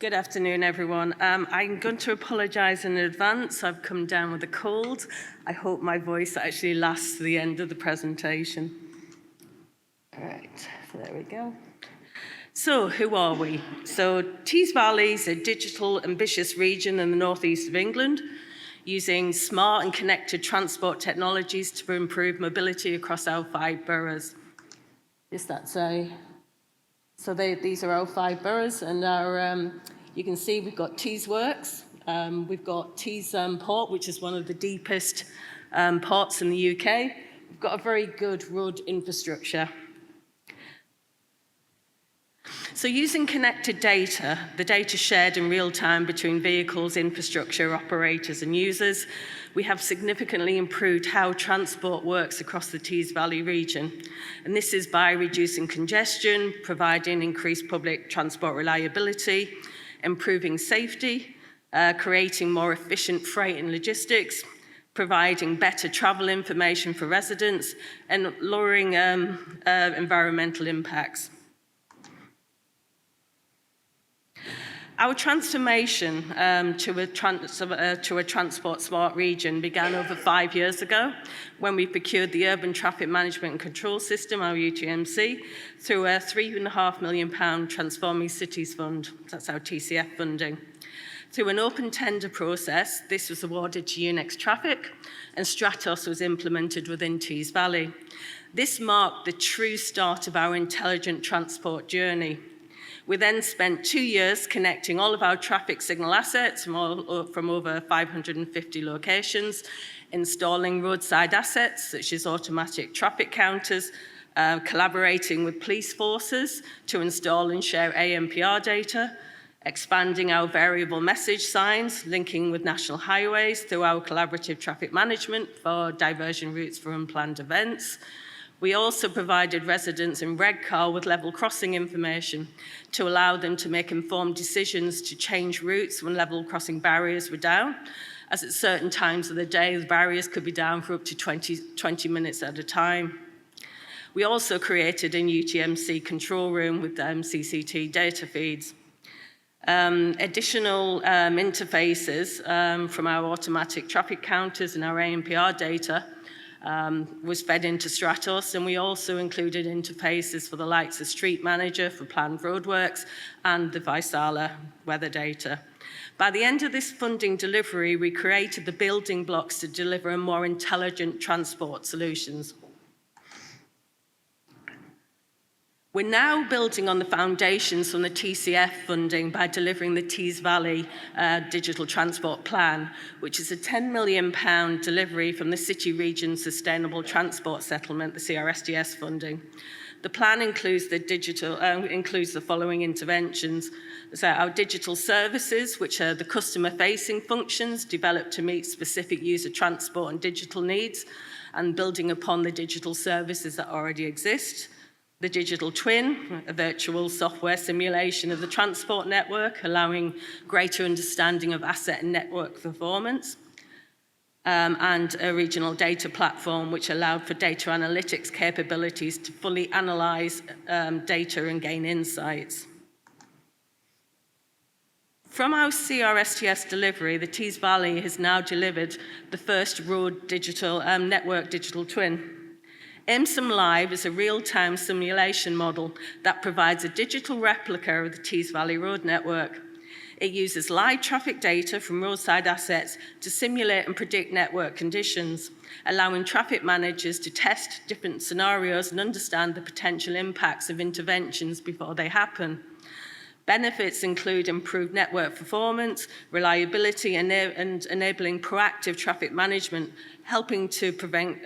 Good afternoon, everyone. I'm going to apologise in advance. I've come down with a cold. I hope my voice actually lasts to the end of the presentation. All right, so there we go. So who are we? So Tees Valley is a digital, ambitious region in the northeast of England, using smart and connected transport technologies to improve mobility across our 5 boroughs. These are our 5 boroughs, and you can see we've got Tees Works, we've got Tees Port, which is one of the deepest ports in the UK. We've got a very good road infrastructure. So using connected data, the data shared in real time between vehicles, infrastructure, operators and users, we have significantly improved how transport works across the Tees Valley region. And this is by reducing congestion, providing increased public transport reliability, improving safety, creating more efficient freight and logistics, providing better travel information for residents, and lowering environmental impacts. Our transformation to a transport smart region began over 5 years ago when we procured the Urban Traffic Management and Control System, our UTMC, through a £3.5 million Transforming Cities Fund. That's our TCF funding. Through an open tender process, this was awarded to Unix Traffic, and Stratos was implemented within Tees Valley. This marked the true start of our intelligent transport journey. We then spent 2 years connecting all of our traffic signal assets from over 550 locations, installing roadside assets such as automatic traffic counters, collaborating with police forces to install and share ANPR data, expanding our variable message signs, linking with national highways through our collaborative traffic management for diversion routes for unplanned events. We also provided residents in Redcar with level crossing information to allow them to make informed decisions to change routes when level crossing barriers were down, as at certain times of the day, the barriers could be down for up to 20 minutes at a time. We also created a UTMC control room with CCT data feeds. Additional interfaces from our automatic traffic counters and our ANPR data was fed into Stratos, and we also included interfaces for the likes of Street Manager for planned roadworks and the Vaisala weather data. By the end of this funding delivery, we created the building blocks to deliver a more intelligent transport solutions. We're now building on the foundations from the TCF funding by delivering the Tees Valley Digital Transport Plan, which is a £10 million delivery from the City Region Sustainable Transport Settlement, the CRSTS funding. The plan includes the following interventions. So our digital services, which are the customer-facing functions developed to meet specific user transport and digital needs, and building upon the digital services that already exist. The digital twin, a virtual software simulation of the transport network, allowing greater understanding of asset and network performance, and a regional data platform which allowed for data analytics capabilities to fully analyse data and gain insights. From our CRSTS delivery, the Tees Valley has now delivered the first road digital network digital twin. MSIM Live is a real-time simulation model that provides a digital replica of the Tees Valley Road network. It uses live traffic data from roadside assets to simulate and predict network conditions, allowing traffic managers to test different scenarios and understand the potential impacts of interventions before they happen. Benefits include improved network performance, reliability, and enabling proactive traffic management, helping to prevent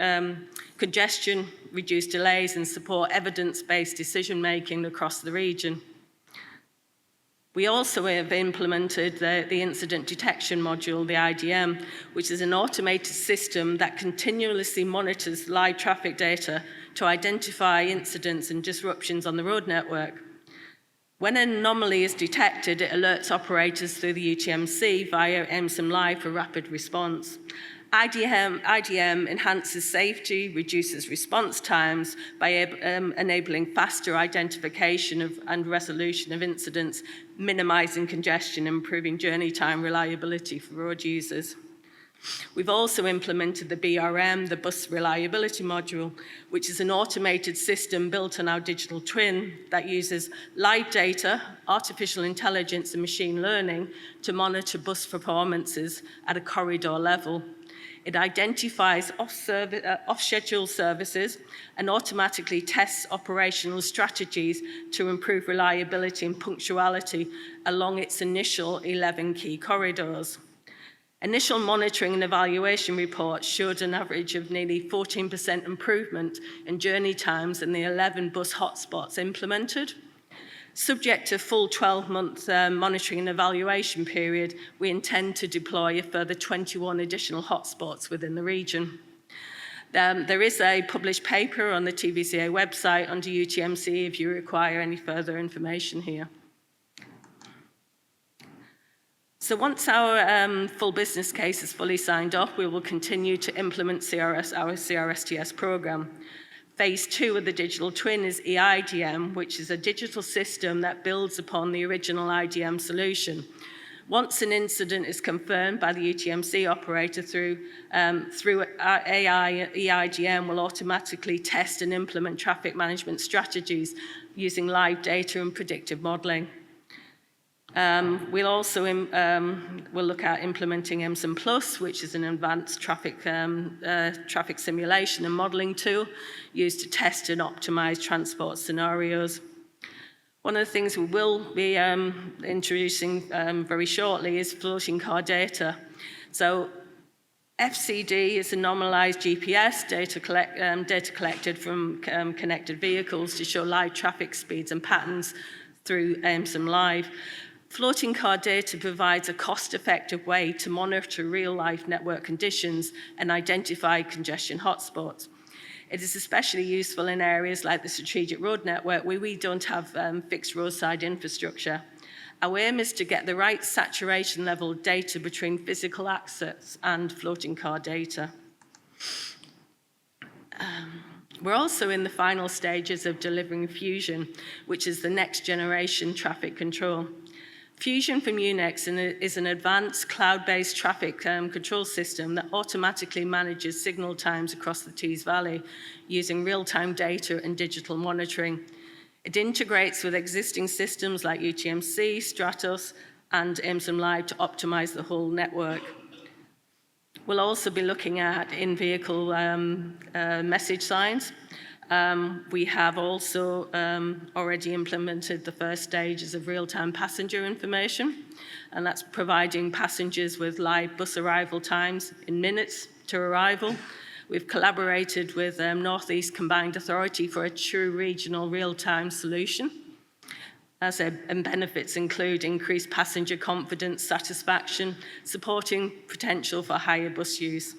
congestion, reduce delays, and support evidence-based decision-making across the region. We also have implemented the Incident Detection Module, the IDM, which is an automated system that continuously monitors live traffic data to identify incidents and disruptions on the road network. When an anomaly is detected, it alerts operators through the UTMC via MSIM Live for rapid response. IDM enhances safety, reduces response times by enabling faster identification and resolution of incidents, minimizing congestion, improving journey time reliability for road users. We've also implemented the BRM, the Bus Reliability Module, which is an automated system built on our digital twin that uses live data, artificial intelligence, and machine learning to monitor bus performances at a corridor level. It identifies off-schedule services and automatically tests operational strategies to improve reliability and punctuality along its initial 11 key corridors. Initial monitoring and evaluation reports showed an average of nearly 14% improvement in journey times in the 11 bus hotspots implemented. Subject to full 12-month monitoring and evaluation period, we intend to deploy a further 21 additional hotspots within the region. There is a published paper on the TVCA website under UTMC if you require any further information here. So once our full business case is fully signed off, we will continue to implement our CRSTS program. Phase 2 of the digital twin is eIDM, which is a digital system that builds upon the original IDM solution. Once an incident is confirmed by the UTMC operator through AI, eIDM will automatically test and implement traffic management strategies using live data and predictive modeling. We'll also we'll look at implementing MSIM Plus, which is an advanced traffic simulation and modeling tool used to test and optimize transport scenarios. One of the things we will be introducing very shortly is floating car data. So FCD is a normalized GPS data collected from connected vehicles to show live traffic speeds and patterns through MSIM Live. Floating car data provides a cost-effective way to monitor real-life network conditions and identify congestion hotspots. It is especially useful in areas like the strategic road network where we don't have fixed roadside infrastructure. Our aim is to get the right saturation level data between physical access and floating car data. We're also in the final stages of delivering Fusion, which is the next generation traffic control. Fusion from Unix is an advanced cloud-based traffic control system that automatically manages signal times across the Tees Valley using real-time data and digital monitoring. It integrates with existing systems like UTMC, Stratos, and MSIM Live to optimize the whole network. We'll also be looking at in-vehicle message signs. We have also already implemented the first stages of real-time passenger information, and that's providing passengers with live bus arrival times in minutes to arrival. We've collaborated with Northeast Combined Authority for a true regional real-time solution. And benefits include increased passenger confidence, satisfaction, supporting potential for higher bus use.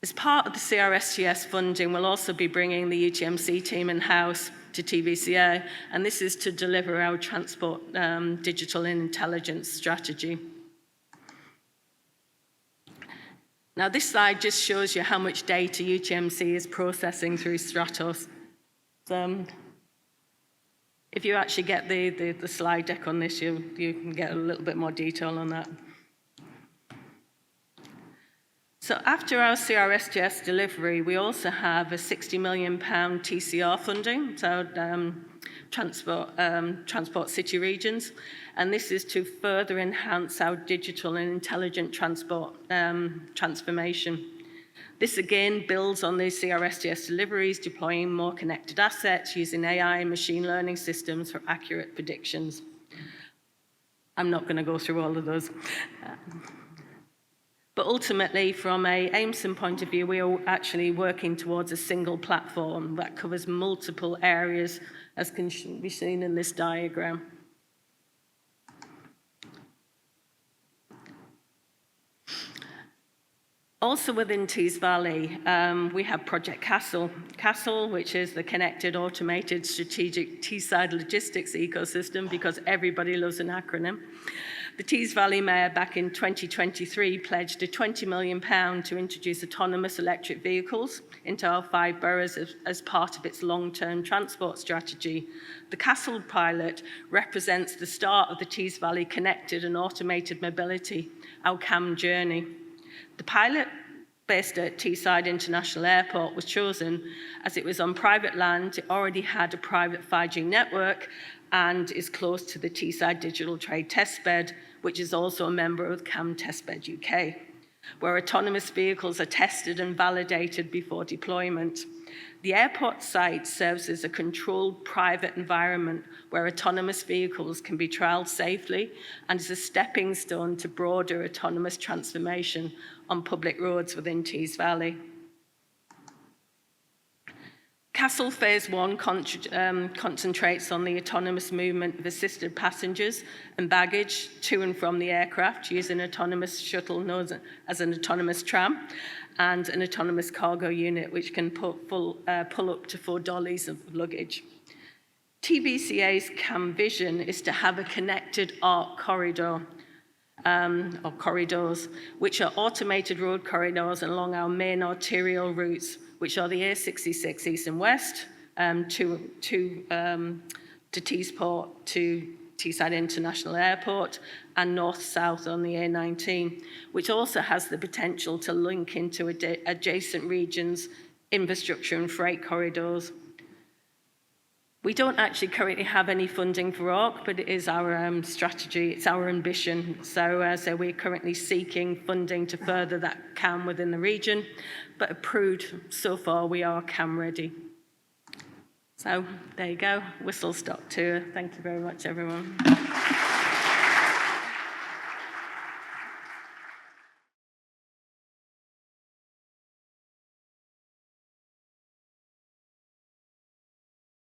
As part of the CRSTS funding, we'll also be bringing the UTMC team in-house to TVCA, and this is to deliver our transport digital and intelligence strategy. Now, this slide just shows you how much data UTMC is processing through Stratos. If you actually get the slide deck on this, you can get a little bit more detail on that. So after our CRSTS delivery, we also have a £60 million TCR funding, so transport city regions, and this is to further enhance our digital and intelligent transport transformation. This again builds on the CRSTS deliveries, deploying more connected assets using AI and machine learning systems for accurate predictions. I'm not going to go through all of those. But ultimately, from a AIMSIM point of view, we are actually working towards a single platform that covers multiple areas, as can be seen in this diagram. Also within Tees Valley, we have Project Castle, which is the connected, automated, strategic Teesside logistics ecosystem, because everybody loves an acronym. The Tees Valley Mayor back in 2023 pledged a £20 million to introduce autonomous electric vehicles into our 5 boroughs as part of its long-term transport strategy. The Castle pilot represents the start of the Tees Valley Connected and Automated Mobility, our CAM journey. The pilot, based at Teesside International Airport, was chosen as it was on private land, it already had a private 5G network, and is close to the Teesside Digital Trade Testbed, which is also a member of CAM Testbed UK, where autonomous vehicles are tested and validated before deployment. The airport site serves as a controlled private environment where autonomous vehicles can be trialled safely and is a stepping stone to broader autonomous transformation on public roads within Tees Valley. Castle Phase 1 concentrates on the autonomous movement of assisted passengers and baggage to and from the aircraft using an autonomous shuttle known as an autonomous tram and an autonomous cargo unit which can pull up to 4 dollies of luggage. TVCA's CAM vision is to have a connected ARC corridor, or corridors, which are automated road corridors along our main arterial routes, which are the A66 east and west, to Teesport, to Teesside International Airport, and north-south on the A19, which also has the potential to link into adjacent regions, infrastructure and freight corridors. We don't actually currently have any funding for ARC, but it is our strategy, it's our ambition. So we're currently seeking funding to further that CAM within the region, but approved so far we are CAM ready. So there you go, whistle-stop tour. Thank you very much, everyone.